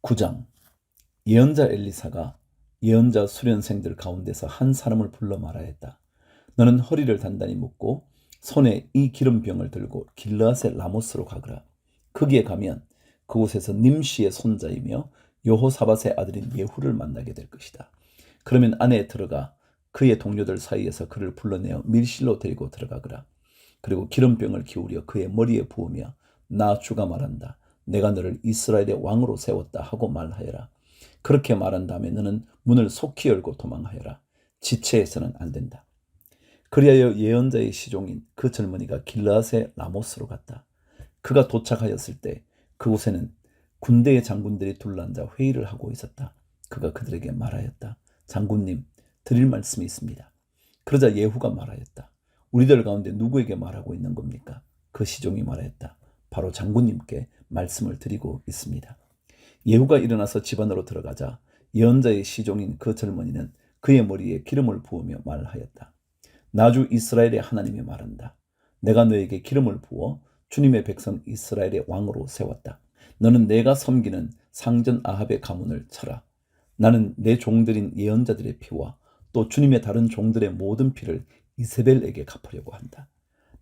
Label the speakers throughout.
Speaker 1: 9장. 예언자 엘리사가 예언자 수련생들 가운데서 한 사람을 불러 말하였다. 너는 허리를 단단히 묶고 손에 이 기름병을 들고 길르앗의 라모스로 가거라. 거기에 가면 그곳에서 nim시의 손자이며 여호사밧의 아들인 예후를 만나게 될 것이다. 그러면 안에 들어가 그의 동료들 사이에서 그를 불러내어 밀실로 데리고 들어가거라. 그리고 기름병을 기울여 그의 머리에 부으며 나 주가 말한다. 내가 너를 이스라엘의 왕으로 세웠다 하고 말하여라. 그렇게 말한 다음에 너는 문을 속히 열고 도망하여라. 지체해서는 안 된다. 그리하여 예언자의 시종인 그 젊은이가 길르앗의 라모스로 갔다. 그가 도착하였을 때 그곳에는 군대의 장군들이 둘러앉아 회의를 하고 있었다. 그가 그들에게 말하였다. 장군님, 드릴 말씀이 있습니다. 그러자 예후가 말하였다. 우리들 가운데 누구에게 말하고 있는 겁니까? 그 시종이 말하였다. 바로 장군님께 말씀을 드리고 있습니다. 예후가 일어나서 집 안으로 들어가자 예언자의 시종인 그 젊은이는 그의 머리에 기름을 부으며 말하였다. 나주 이스라엘의 하나님이 말한다. 내가 너에게 기름을 부어 주님의 백성 이스라엘의 왕으로 세웠다. 너는 내가 섬기는 상전 아합의 가문을 쳐라. 나는 내 종들인 예언자들의 피와 또 주님의 다른 종들의 모든 피를 이세벨에게 갚으려고 한다.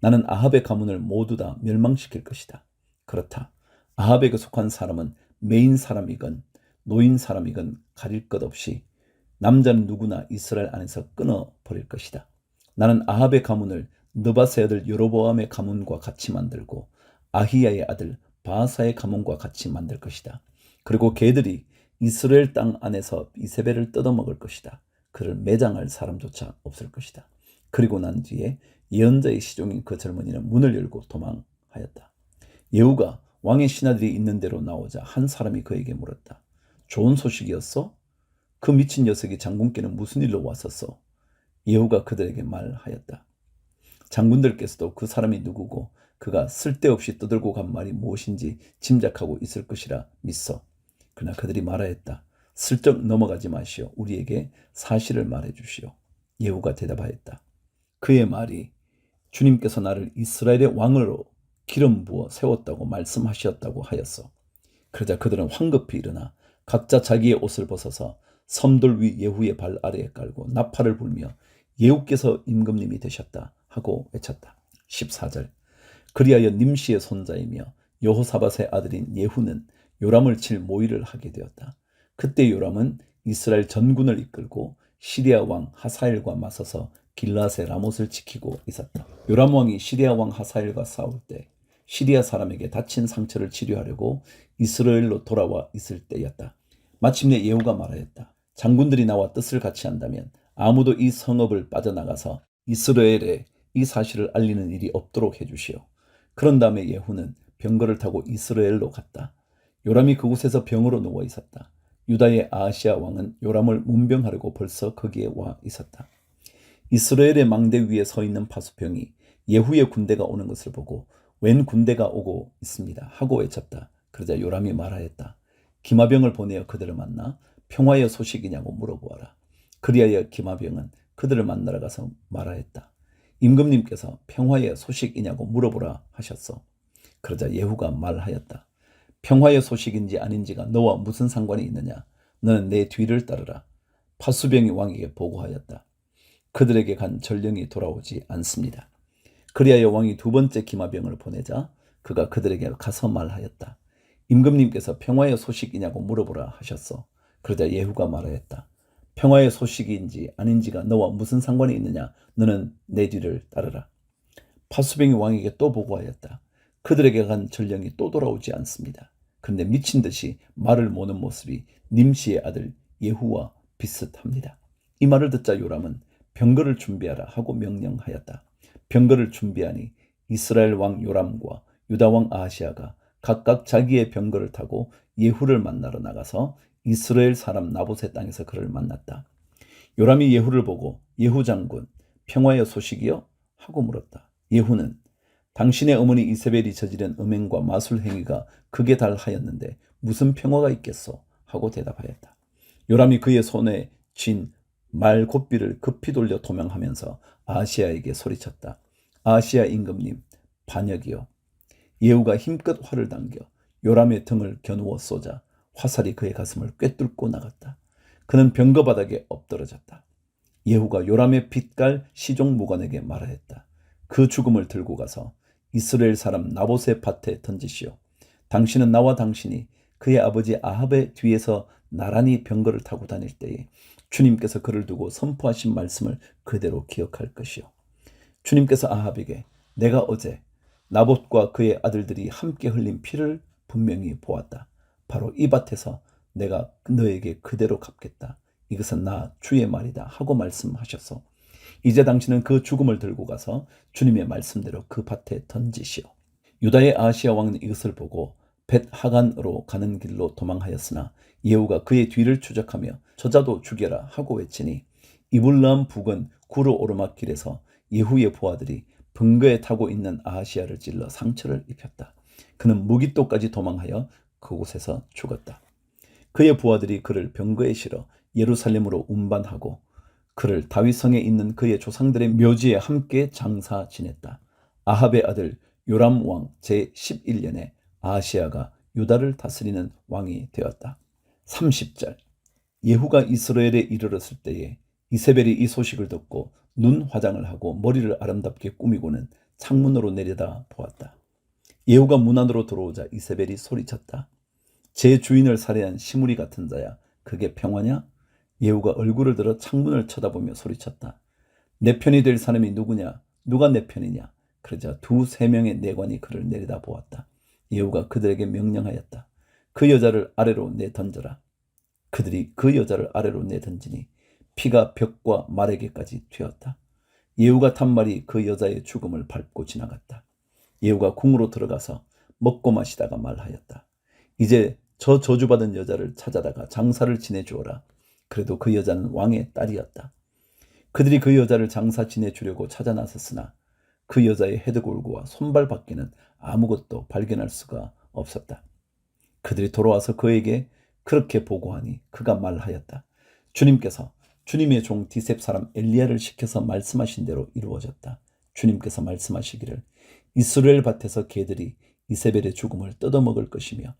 Speaker 1: 나는 아합의 가문을 모두 다 멸망시킬 것이다. 그렇다. 아합에게 속한 사람은 메인 사람이건 노인 사람이건 가릴 것 없이 남자는 누구나 이스라엘 안에서 끊어버릴 것이다. 나는 아합의 가문을 느밧의 아들 여로보암의 가문과 같이 만들고 아히야의 아들 바하사의 가문과 같이 만들 것이다. 그리고 걔들이 이스라엘 땅 안에서 이세벨을 뜯어먹을 것이다. 그를 매장할 사람조차 없을 것이다. 그리고 난 뒤에 예언자의 시종인 그 젊은이는 문을 열고 도망하였다. 예후가 왕의 신하들이 있는 대로 나오자 한 사람이 그에게 물었다. 좋은 소식이었어? 그 미친 녀석이 장군께는 무슨 일로 왔었어? 예후가 그들에게 말하였다. 장군들께서도 그 사람이 누구고 그가 쓸데없이 떠들고 간 말이 무엇인지 짐작하고 있을 것이라 믿소. 그러나 그들이 말하였다. 슬쩍 넘어가지 마시오. 우리에게 사실을 말해주시오. 예후가 대답하였다. 그의 말이 주님께서 나를 이스라엘의 왕으로 기름 부어 세웠다고 말씀하셨다고 하였소. 그러자 그들은 황급히 일어나 각자 자기의 옷을 벗어서 섬돌 위 예후의 발 아래에 깔고 나팔을 불며 예후께서 임금님이 되셨다 하고 외쳤다. 14절. 그리하여 nim시의 손자이며 여호사밧의 아들인 예후는 요람을 칠 모의를 하게 되었다. 그때 요람은 이스라엘 전군을 이끌고 시리아 왕 하사엘과 맞서서 길르앗의 라못을 지키고 있었다. 요람 왕이 시리아 왕 하사엘과 싸울 때 시리아 사람에게 다친 상처를 치료하려고 이스라엘로 돌아와 있을 때였다. 마침내 예후가 말하였다. 장군들이 나와 뜻을 같이 한다면 아무도 이 성읍을 빠져나가서 이스라엘에 이 사실을 알리는 일이 없도록 해주시오. 그런 다음에 예후는 병거를 타고 이스라엘로 갔다. 요람이 그곳에서 병으로 누워 있었다. 유다의 아하시아 왕은 요람을 문병하려고 벌써 거기에 와 있었다. 이스라엘의 망대 위에 서 있는 파수병이 예후의 군대가 오는 것을 보고 웬 군대가 오고 있습니다 하고 외쳤다. 그러자 요람이 말하였다. 기마병을 보내어 그들을 만나 평화의 소식이냐고 물어보아라. 그리하여 기마병은 그들을 만나러 가서 말하였다. 임금님께서 평화의 소식이냐고 물어보라 하셨소. 그러자 예후가 말하였다. 평화의 소식인지 아닌지가 너와 무슨 상관이 있느냐. 너는 내 뒤를 따르라. 파수병이 왕에게 보고하였다. 그들에게 간 전령이 돌아오지 않습니다. 그리하여 왕이 두 번째 기마병을 보내자 그가 그들에게 가서 말하였다. 임금님께서 평화의 소식이냐고 물어보라 하셨소. 그러자 예후가 말하였다. 평화의 소식인지 아닌지가 너와 무슨 상관이 있느냐. 너는 내 뒤를 따르라. 파수병이 왕에게 또 보고하였다. 그들에게 간 전령이 또 돌아오지 않습니다. 그런데 미친 듯이 말을 모는 모습이 nim시의 아들 예후와 비슷합니다. 이 말을 듣자 요람은 병거를 준비하라 하고 명령하였다. 병거를 준비하니 이스라엘 왕 요람과 유다 왕 아하시아가 각각 자기의 병거를 타고 예후를 만나러 나가서 이스라엘 사람 나봇의 땅에서 그를 만났다. 요람이 예후를 보고 예후 장군, 평화의 소식이요? 하고 물었다. 예후는 당신의 어머니 이세벨이 저지른 음행과 마술 행위가 극에 달하였는데 무슨 평화가 있겠소? 하고 대답하였다. 요람이 그의 손에 쥔 말 곱비를 급히 돌려 도명하면서 아하시아에게 소리쳤다. 아하시아 임금님, 반역이요. 예후가 힘껏 활을 당겨 요람의 등을 겨누어 쏘자 화살이 그의 가슴을 꿰뚫고 나갔다. 그는 병거 바닥에 엎드러졌다. 예후가 요람의 빛깔 시종무관에게 말하였다. 그 죽음을 들고 가서 이스라엘 사람 나봇의 밭에 던지시오. 당신은 나와 당신이 그의 아버지 아합의 뒤에서 나란히 병거를 타고 다닐 때에 주님께서 그를 두고 선포하신 말씀을 그대로 기억할 것이요. 주님께서 아합에게 내가 어제 나봇과 그의 아들들이 함께 흘린 피를 분명히 보았다. 바로 이 밭에서 내가 너에게 그대로 갚겠다. 이것은 나 주의 말이다 하고 말씀하셔서 이제 당신은 그 죽음을 들고 가서 주님의 말씀대로 그 밭에 던지시오. 유다의 아하시야 왕은 이것을 보고 벳하간으로 가는 길로 도망하였으나 예후가 그의 뒤를 추적하며 저자도 죽여라 하고 외치니 이블람 북은 구르 오르막길에서 예후의 부하들이 병거에 타고 있는 아하시야를 찔러 상처를 입혔다. 그는 무기토까지 도망하여 그곳에서 죽었다. 그의 부하들이 그를 병거에 실어 예루살렘으로 운반하고 그를 다윗성에 있는 그의 조상들의 묘지에 함께 장사 지냈다. 아합의 아들 요람 왕 제11년에 아하시야가 유다를 다스리는 왕이 되었다. 30절 예후가 이스라엘에 이르렀을 때에 이세벨이 이 소식을 듣고 눈 화장을 하고 머리를 아름답게 꾸미고는 창문으로 내려다 보았다. 예후가 문 안으로 들어오자 이세벨이 소리쳤다. 제 주인을 살해한 시무리 같은 자야, 그게 평화냐? 예후가 얼굴을 들어 창문을 쳐다보며 소리쳤다. 내 편이 될 사람이 누구냐? 누가 내 편이냐? 그러자 두세 명의 내관이 그를 내려다 보았다. 예후가 그들에게 명령하였다. 그 여자를 아래로 내던져라. 그들이 그 여자를 아래로 내던지니 피가 벽과 말에게까지 튀었다. 예후가 탄 말이 그 여자의 죽음을 밟고 지나갔다. 예후가 궁으로 들어가서 먹고 마시다가 말하였다. 이제 저 저주받은 여자를 찾아다가 장사를 지내주어라. 그래도 그 여자는 왕의 딸이었다. 그들이 그 여자를 장사 지내주려고 찾아 나섰으나 그 여자의 헤드골구와 손발 밖에는 아무것도 발견할 수가 없었다. 그들이 돌아와서 그에게 그렇게 보고하니 그가 말하였다. 주님께서 주님의 종 디셉 사람 엘리야를 시켜서 말씀하신 대로 이루어졌다. 주님께서 말씀하시기를 이스라엘 밭에서 개들이 이세벨의 죽음을 뜯어먹을 것이며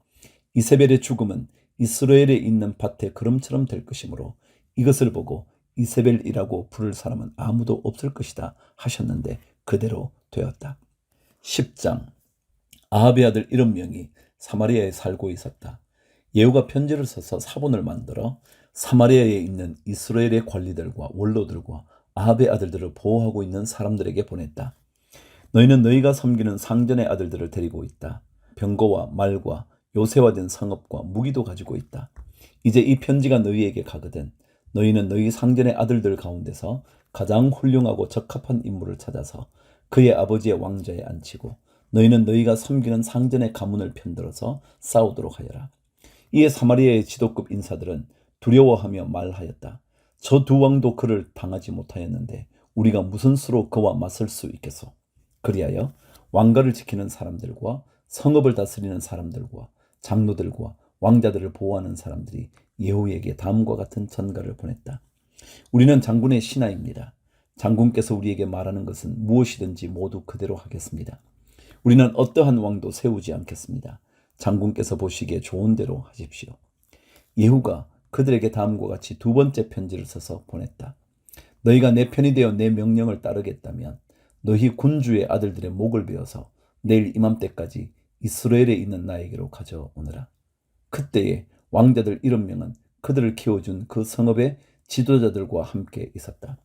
Speaker 1: 이세벨의 죽음은 이스라엘에 있는 밭의 그름처럼 될 것이므로 이것을 보고 이세벨이라고 부를 사람은 아무도 없을 것이다 하셨는데 그대로 되었다. 10장 아합의 아들 7명이 사마리아에 살고 있었다. 예후가 편지를 써서 사본을 만들어 사마리아에 있는 이스라엘의 관리들과 원로들과 아합의 아들들을 보호하고 있는 사람들에게 보냈다. 너희는 너희가 섬기는 상전의 아들들을 데리고 있다. 병거와 말과 요새화된 성읍과 무기도 가지고 있다. 이제 이 편지가 너희에게 가거든 너희는 너희 상전의 아들들 가운데서 가장 훌륭하고 적합한 인물을 찾아서 그의 아버지의 왕좌에 앉히고 너희는 너희가 섬기는 상전의 가문을 편들어서 싸우도록 하여라. 이에 사마리아의 지도급 인사들은 두려워하며 말하였다. 저 두 왕도 그를 당하지 못하였는데 우리가 무슨 수로 그와 맞설 수 있겠소? 그리하여 왕가를 지키는 사람들과 성읍을 다스리는 사람들과 장로들과 왕자들을 보호하는 사람들이 예후에게 다음과 같은 전가를 보냈다. 우리는 장군의 신하입니다. 장군께서 우리에게 말하는 것은 무엇이든지 모두 그대로 하겠습니다. 우리는 어떠한 왕도 세우지 않겠습니다. 장군께서 보시기에 좋은 대로 하십시오. 예후가 그들에게 다음과 같이 두 번째 편지를 써서 보냈다. 너희가 내 편이 되어 내 명령을 따르겠다면 너희 군주의 아들들의 목을 베어서 내일 이맘때까지 이스라엘에 있는 나에게로 가져오너라. 그때에 왕자들 7명은 그들을 키워준 그 성읍의 지도자들과 함께 있었다.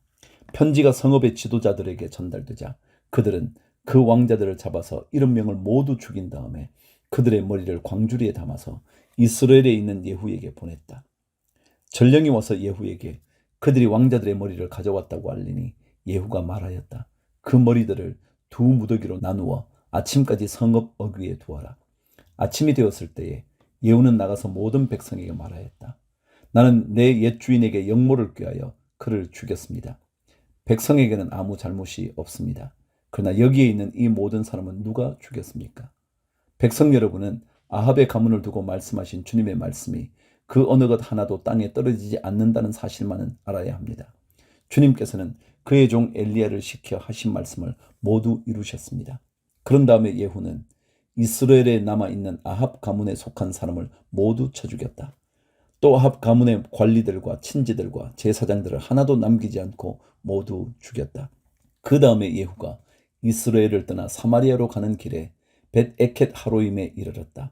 Speaker 1: 편지가 성읍의 지도자들에게 전달되자 그들은 그 왕자들을 잡아서 7명을 모두 죽인 다음에 그들의 머리를 광주리에 담아서 이스라엘에 있는 예후에게 보냈다. 전령이 와서 예후에게 그들이 왕자들의 머리를 가져왔다고 알리니 예후가 말하였다. 그 머리들을 두 무더기로 나누어 아침까지 성읍 어귀에 두어라. 아침이 되었을 때에 예후는 나가서 모든 백성에게 말하였다. 나는 내 옛 주인에게 영모를 꾀하여 그를 죽였습니다. 백성에게는 아무 잘못이 없습니다. 그러나 여기에 있는 이 모든 사람은 누가 죽였습니까? 백성 여러분은 아합의 가문을 두고 말씀하신 주님의 말씀이 그 어느 것 하나도 땅에 떨어지지 않는다는 사실만은 알아야 합니다. 주님께서는 그의 종 엘리야를 시켜 하신 말씀을 모두 이루셨습니다. 그런 다음에 예후는 이스라엘에 남아있는 아합 가문에 속한 사람을 모두 쳐 죽였다. 또 아합 가문의 관리들과 친지들과 제사장들을 하나도 남기지 않고 모두 죽였다. 그 다음에 예후가 이스라엘을 떠나 사마리아로 가는 길에 벳에켓 하로임에 이르렀다.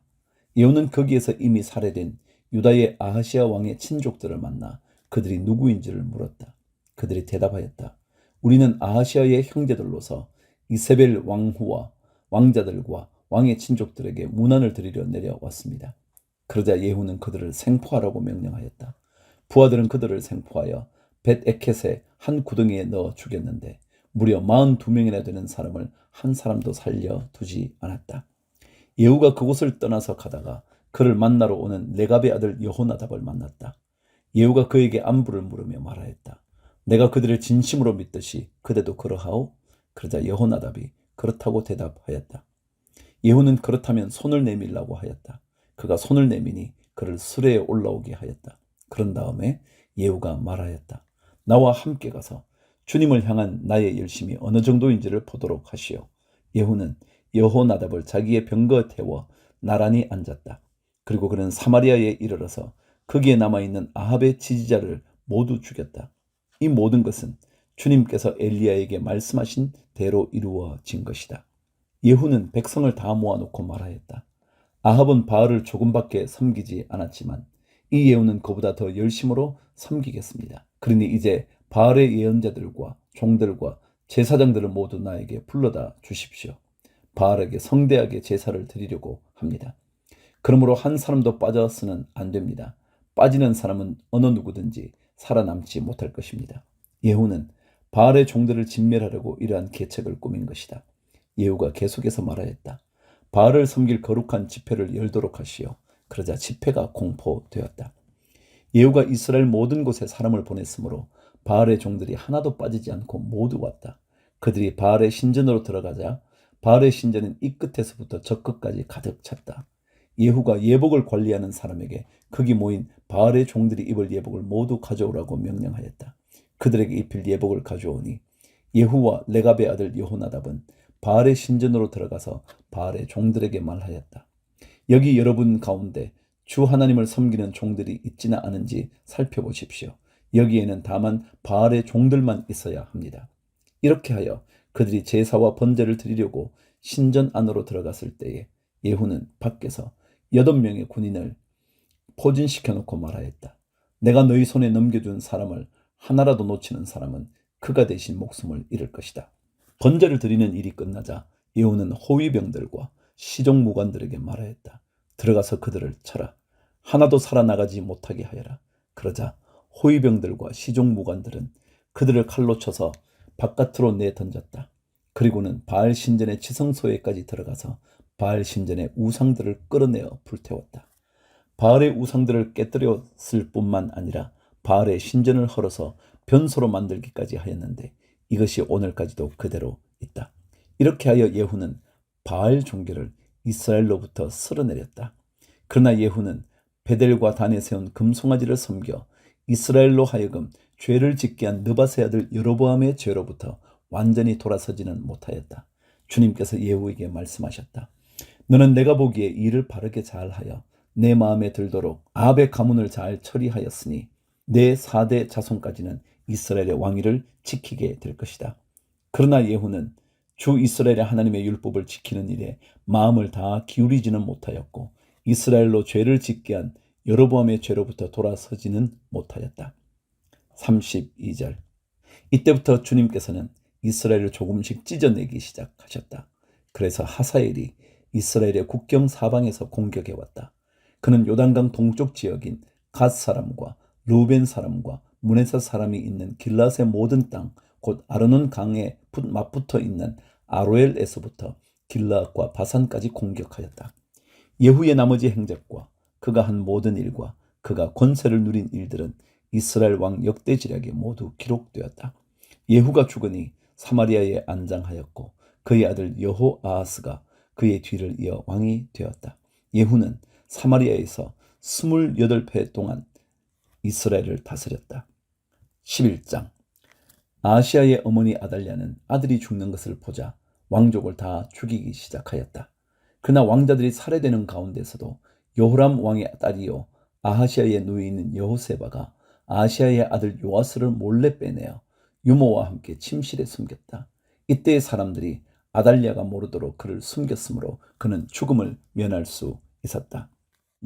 Speaker 1: 예후는 거기에서 이미 살해된 유다의 아하시아 왕의 친족들을 만나 그들이 누구인지를 물었다. 그들이 대답하였다. 우리는 아하시아의 형제들로서 이세벨 왕후와 왕자들과 왕의 친족들에게 문안을 드리려 내려왔습니다. 그러자 예후는 그들을 생포하라고 명령하였다. 부하들은 그들을 생포하여 벳에켓의 한 구덩이에 넣어 죽였는데 무려 42명이나 되는 사람을 한 사람도 살려두지 않았다. 예후가 그곳을 떠나서 가다가 그를 만나러 오는 레갑의 아들 여호나답을 만났다. 예후가 그에게 안부를 물으며 말하였다. 내가 그들을 진심으로 믿듯이 그대도 그러하오? 그러자 여호나답이 그렇다고 대답하였다. 예후는 그렇다면 손을 내밀라고 하였다. 그가 손을 내미니 그를 수레에 올라오게 하였다. 그런 다음에 예후가 말하였다. 나와 함께 가서 주님을 향한 나의 열심이 어느 정도인지를 보도록 하시오. 예후는 여호나답을 자기의 병거에 태워 나란히 앉았다. 그리고 그는 사마리아에 이르러서 거기에 남아있는 아합의 지지자를 모두 죽였다. 이 모든 것은 주님께서 엘리야에게 말씀하신 대로 이루어진 것이다. 예후는 백성을 다 모아놓고 말하였다. 아합은 바알을 조금밖에 섬기지 않았지만 이 예후는 그보다 더 열심으로 섬기겠습니다. 그러니 이제 바알의 예언자들과 종들과 제사장들을 모두 나에게 불러다 주십시오. 바알에게 성대하게 제사를 드리려고 합니다. 그러므로 한 사람도 빠져서는 안 됩니다. 빠지는 사람은 어느 누구든지 살아남지 못할 것입니다. 예후는 바알의 종들을 진멸하려고 이러한 계책을 꾸민 것이다. 예후가 계속해서 말하였다. 바알을 섬길 거룩한 집회를 열도록 하시오. 그러자 집회가 공포되었다. 예후가 이스라엘 모든 곳에 사람을 보냈으므로 바알의 종들이 하나도 빠지지 않고 모두 왔다. 그들이 바알의 신전으로 들어가자 바알의 신전은 이 끝에서부터 저 끝까지 가득 찼다. 예후가 예복을 관리하는 사람에게 거기 모인 바알의 종들이 입을 예복을 모두 가져오라고 명령하였다. 그들에게 입힐 예복을 가져오니 예후와 레갑의 아들 여호나답은 바알의 신전으로 들어가서 바알의 종들에게 말하였다. 여기 여러분 가운데 주 하나님을 섬기는 종들이 있지는 않은지 살펴보십시오. 여기에는 다만 바알의 종들만 있어야 합니다. 이렇게 하여 그들이 제사와 번제를 드리려고 신전 안으로 들어갔을 때에 예후는 밖에서 8명의 군인을 포진시켜 놓고 말하였다. 내가 너희 손에 넘겨준 사람을 하나라도 놓치는 사람은 그가 대신 목숨을 잃을 것이다. 번제를 드리는 일이 끝나자 예후는 호위병들과 시종무관들에게 말하였다. 들어가서 그들을 쳐라. 하나도 살아나가지 못하게 하여라. 그러자 호위병들과 시종무관들은 그들을 칼로 쳐서 바깥으로 내던졌다. 그리고는 바알 신전의 지성소에까지 들어가서 바알 신전의 우상들을 끌어내어 불태웠다. 바알의 우상들을 깨뜨렸을 뿐만 아니라 바알의 신전을 헐어서 변소로 만들기까지 하였는데 이것이 오늘까지도 그대로 있다. 이렇게 하여 예후는 바알 종교를 이스라엘로부터 쓸어내렸다. 그러나 예후는 베델과 단에 세운 금송아지를 섬겨 이스라엘로 하여금 죄를 짓게 한 느밧의 아들 여로보암의 죄로부터 완전히 돌아서지는 못하였다. 주님께서 예후에게 말씀하셨다. 너는 내가 보기에 일을 바르게 잘하여 내 마음에 들도록 아합의 가문을 잘 처리하였으니 내 4대 자손까지는 이스라엘의 왕위를 지키게 될 것이다. 그러나 예후는 주 이스라엘의 하나님의 율법을 지키는 일에 마음을 다 기울이지는 못하였고 이스라엘로 죄를 짓게 한 여로보암의 죄로부터 돌아서지는 못하였다. 32절. 이때부터 주님께서는 이스라엘을 조금씩 찢어내기 시작하셨다. 그래서 하사엘이 이스라엘의 국경 사방에서 공격해왔다. 그는 요단강 동쪽 지역인 갓 사람과 루벤 사람과 문에서 사람이 있는 길앗의 모든 땅, 곧 아르논 강에 맞붙어 있는 아로엘에서부터 길앗과 바산까지 공격하였다. 예후의 나머지 행적과 그가 한 모든 일과 그가 권세를 누린 일들은 이스라엘 왕 역대지략에 모두 기록되었다. 예후가 죽으니 사마리아에 안장하였고 그의 아들 여호아하스가 그의 뒤를 이어 왕이 되었다. 예후는 사마리아에서 28회 동안 이스라엘을 다스렸다. 11장. 아하시아의 어머니 아달랴는 아들이 죽는 것을 보자 왕족을 다 죽이기 시작하였다. 그러나 왕자들이 살해되는 가운데서도 여호람 왕의 딸이요 아하시아의 누이인 여호세바가 아하시아의 아들 요아스를 몰래 빼내어 유모와 함께 침실에 숨겼다. 이때의 사람들이 아달랴가 모르도록 그를 숨겼으므로 그는 죽음을 면할 수 있었다.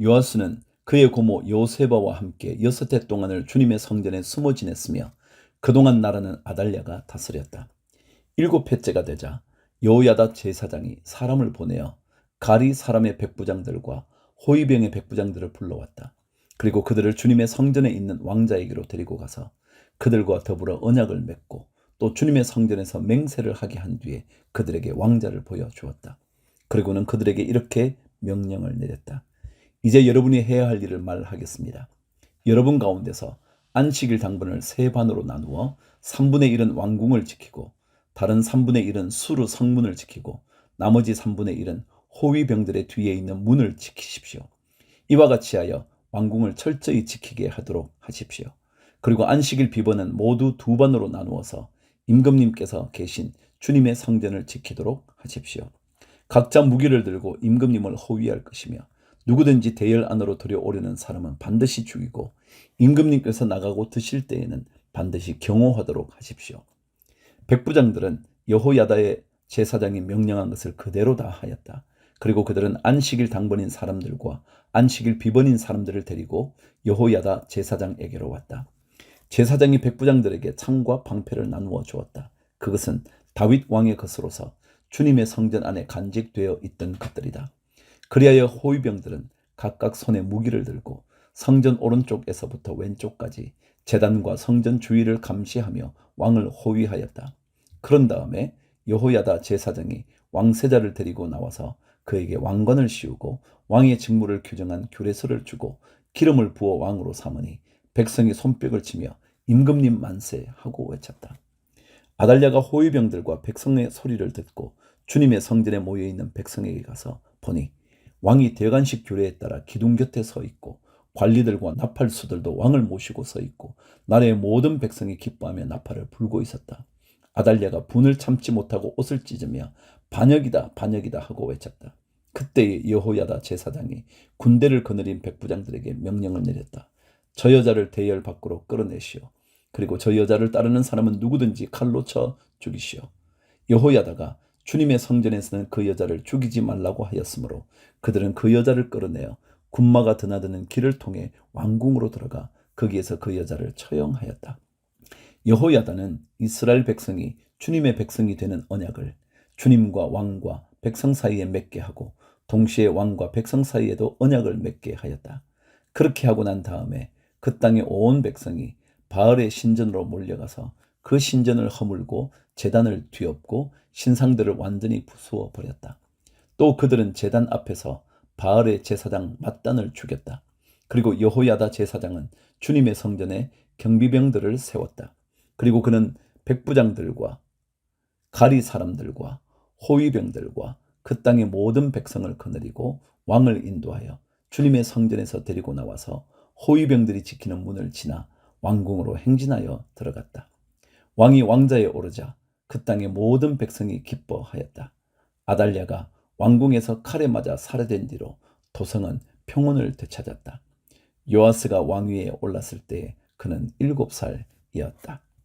Speaker 1: 요아스는 그의 고모 요세바와 함께 6해 동안을 주님의 성전에 숨어 지냈으며 그동안 나라는 아달랴가 다스렸다. 7해째가 되자 여호야다 제사장이 사람을 보내어 가리 사람의 백부장들과 호위병의 백부장들을 불러왔다. 그리고 그들을 주님의 성전에 있는 왕자에게로 데리고 가서 그들과 더불어 언약을 맺고 또 주님의 성전에서 맹세를 하게 한 뒤에 그들에게 왕자를 보여주었다. 그리고는 그들에게 이렇게 명령을 내렸다. 이제 여러분이 해야 할 일을 말하겠습니다. 여러분 가운데서 안식일 당번을 세 반으로 나누어 3분의 1은 왕궁을 지키고 다른 3분의 1은 수르 성문을 지키고 나머지 3분의 1은 호위병들의 뒤에 있는 문을 지키십시오. 이와 같이 하여 왕궁을 철저히 지키게 하도록 하십시오. 그리고 안식일 비번은 모두 2반으로 나누어서 임금님께서 계신 주님의 성전을 지키도록 하십시오. 각자 무기를 들고 임금님을 호위할 것이며 누구든지 대열 안으로 들여오려는 사람은 반드시 죽이고 임금님께서 나가고 드실 때에는 반드시 경호하도록 하십시오. 백부장들은 여호야다의 제사장이 명령한 것을 그대로 다 하였다. 그리고 그들은 안식일 당번인 사람들과 안식일 비번인 사람들을 데리고 여호야다 제사장에게로 왔다. 제사장이 백부장들에게 창과 방패를 나누어 주었다. 그것은 다윗 왕의 것으로서 주님의 성전 안에 간직되어 있던 것들이다. 그리하여 호위병들은 각각 손에 무기를 들고 성전 오른쪽에서부터 왼쪽까지 제단과 성전 주위를 감시하며 왕을 호위하였다. 그런 다음에 여호야다 제사장이 왕세자를 데리고 나와서 그에게 왕관을 씌우고 왕의 직무를 규정한 규례서를 주고 기름을 부어 왕으로 삼으니 백성이 손뼉을 치며 임금님 만세 하고 외쳤다. 아달랴가 호위병들과 백성의 소리를 듣고 주님의 성전에 모여있는 백성에게 가서 보니 왕이 대관식 규례에 따라 기둥 곁에 서 있고 관리들과 나팔수들도 왕을 모시고 서 있고 나라의 모든 백성이 기뻐하며 나팔을 불고 있었다. 아달랴가 분을 참지 못하고 옷을 찢으며 반역이다 반역이다 하고 외쳤다. 그때 여호야다 제사장이 군대를 거느린 백부장들에게 명령을 내렸다. 저 여자를 대열 밖으로 끌어내시오. 그리고 저 여자를 따르는 사람은 누구든지 칼로 쳐 죽이시오. 여호야다가 주님의 성전에서는 그 여자를 죽이지 말라고 하였으므로 그들은 그 여자를 끌어내어 군마가 드나드는 길을 통해 왕궁으로 들어가 거기에서 그 여자를 처형하였다. 여호야다는 이스라엘 백성이 주님의 백성이 되는 언약을 주님과 왕과 백성 사이에 맺게 하고 동시에 왕과 백성 사이에도 언약을 맺게 하였다. 그렇게 하고 난 다음에 그 땅의 온 백성이 바알의 신전으로 몰려가서 그 신전을 허물고 제단을 뒤엎고 신상들을 완전히 부수어 버렸다. 또 그들은 제단 앞에서 바알의 제사장 맏단을 죽였다. 그리고 여호야다 제사장은 주님의 성전에 경비병들을 세웠다. 그리고 그는 백부장들과 가리 사람들과 호위병들과 그 땅의 모든 백성을 거느리고 왕을 인도하여 주님의 성전에서 데리고 나와서 호위병들이 지키는 문을 지나 왕궁으로 행진하여 들어갔다. 왕이 왕자에 오르자 그 땅의 모든 백성이 기뻐하였다. 아달랴가 왕궁에서 칼에 맞아 살해된 뒤로 도성은 평온을 되찾았다. 요아스가 왕위에 올랐을 때 그는 7살이었다.